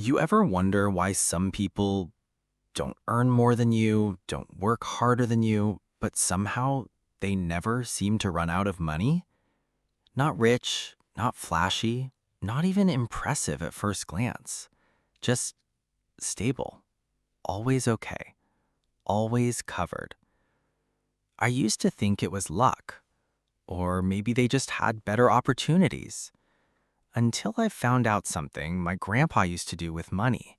You ever wonder why some people don't earn more than you, don't work harder than you, but somehow they never seem to run out of money? Not rich, not flashy, not even impressive at first glance. Just stable, always okay, always covered. I used to think it was luck, or maybe they just had better opportunities. Until I found out something my grandpa used to do with money.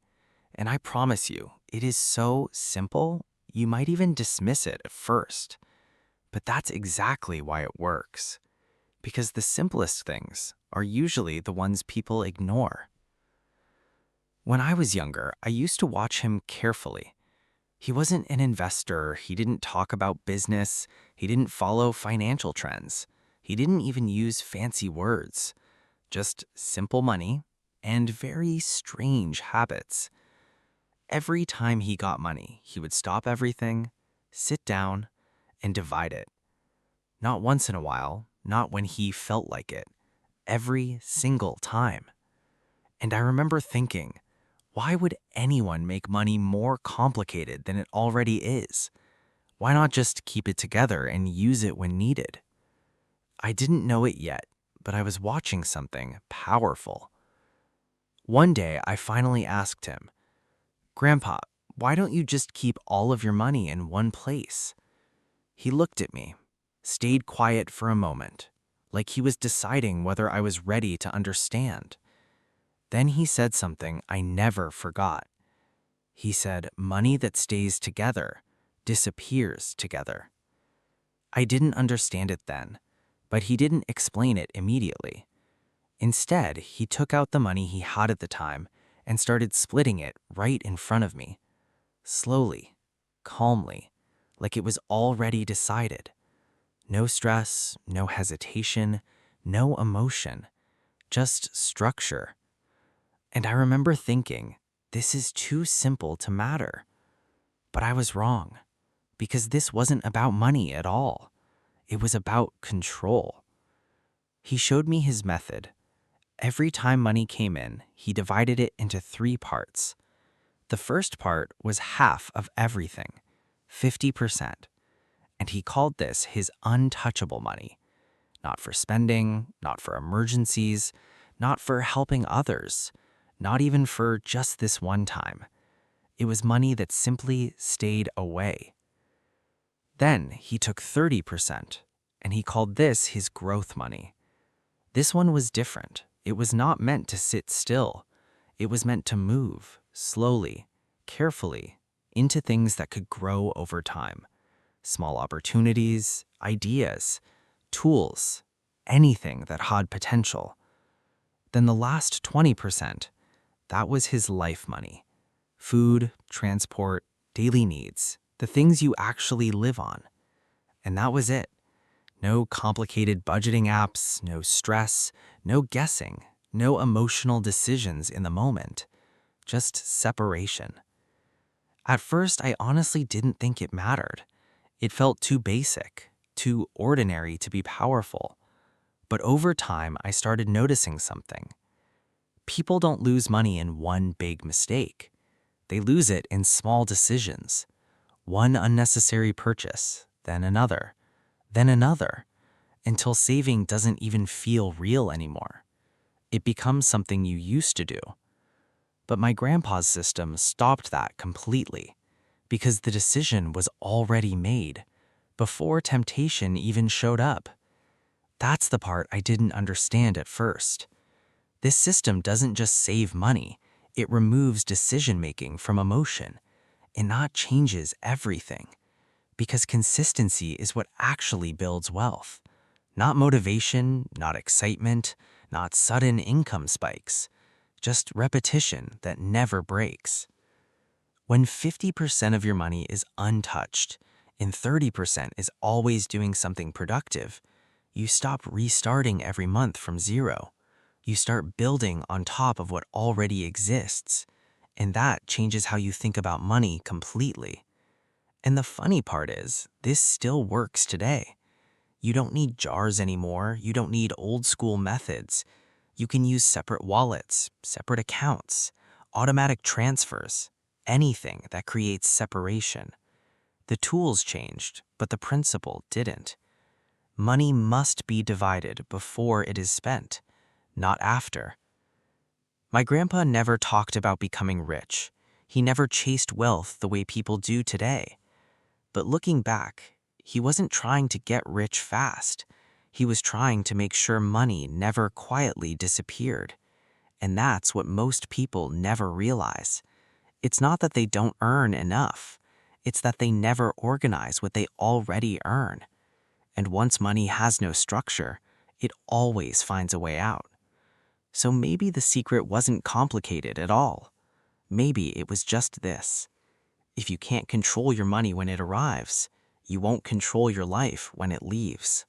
And I promise you, it is so simple, you might even dismiss it at first. But that's exactly why it works. Because the simplest things are usually the ones people ignore. When I was younger, I used to watch him carefully. He wasn't an investor, he didn't talk about business, he didn't follow financial trends, he didn't even use fancy words. Just simple money and very strange habits. Every time he got money, he would stop everything, sit down, and divide it. Not once in a while, not when he felt like it. Every single time. And I remember thinking, why would anyone make money more complicated than it already is? Why not just keep it together and use it when needed? I didn't know it yet, but I was watching something powerful. One day, I finally asked him, Grandpa, why don't you just keep all of your money in one place? He looked at me, stayed quiet for a moment, like he was deciding whether I was ready to understand. Then he said something I never forgot. He said, money that stays together disappears together. I didn't understand it then, but he didn't explain it immediately. Instead, he took out the money he had at the time and started splitting it right in front of me. Slowly, calmly, like it was already decided. No stress, no hesitation, no emotion, just structure. And I remember thinking, this is too simple to matter. But I was wrong, because this wasn't about money at all. It was about control. He showed me his method. Every time money came in, he divided it into three parts. The first part was half of everything, 50%, and he called this his untouchable money. Not for spending, not for emergencies, not for helping others, not even for just this one time. It was money that simply stayed away. Then he took 30%, and he called this his growth money. This one was different. It was not meant to sit still. It was meant to move, slowly, carefully, into things that could grow over time. Small opportunities, ideas, tools, anything that had potential. Then the last 20%, that was his life money. Food, transport, daily needs, the things you actually live on. And that was it. No complicated budgeting apps, no stress, no guessing, no emotional decisions in the moment. Just separation. At first, I honestly didn't think it mattered. It felt too basic, too ordinary to be powerful. But over time, I started noticing something. People don't lose money in one big mistake. They lose it in small decisions. One unnecessary purchase, then another, until saving doesn't even feel real anymore. It becomes something you used to do. But my grandpa's system stopped that completely because the decision was already made before temptation even showed up. That's the part I didn't understand at first. This system doesn't just save money, it removes decision-making from emotion, and that changes everything. Because consistency is what actually builds wealth. Not motivation, not excitement, not sudden income spikes. Just repetition that never breaks. When 50% of your money is untouched and 30% is always doing something productive, you stop restarting every month from zero. You start building on top of what already exists, and that changes how you think about money completely. And the funny part is, this still works today. You don't need jars anymore. You don't need old school methods. You can use separate wallets, separate accounts, automatic transfers, anything that creates separation. The tools changed, but the principle didn't. Money must be divided before it is spent, not after. My grandpa never talked about becoming rich. He never chased wealth the way people do today. But looking back, he wasn't trying to get rich fast. He was trying to make sure money never quietly disappeared. And that's what most people never realize. It's not that they don't earn enough. It's that they never organize what they already earn. And once money has no structure, it always finds a way out. So maybe the secret wasn't complicated at all. Maybe it was just this. If you can't control your money when it arrives, you won't control your life when it leaves.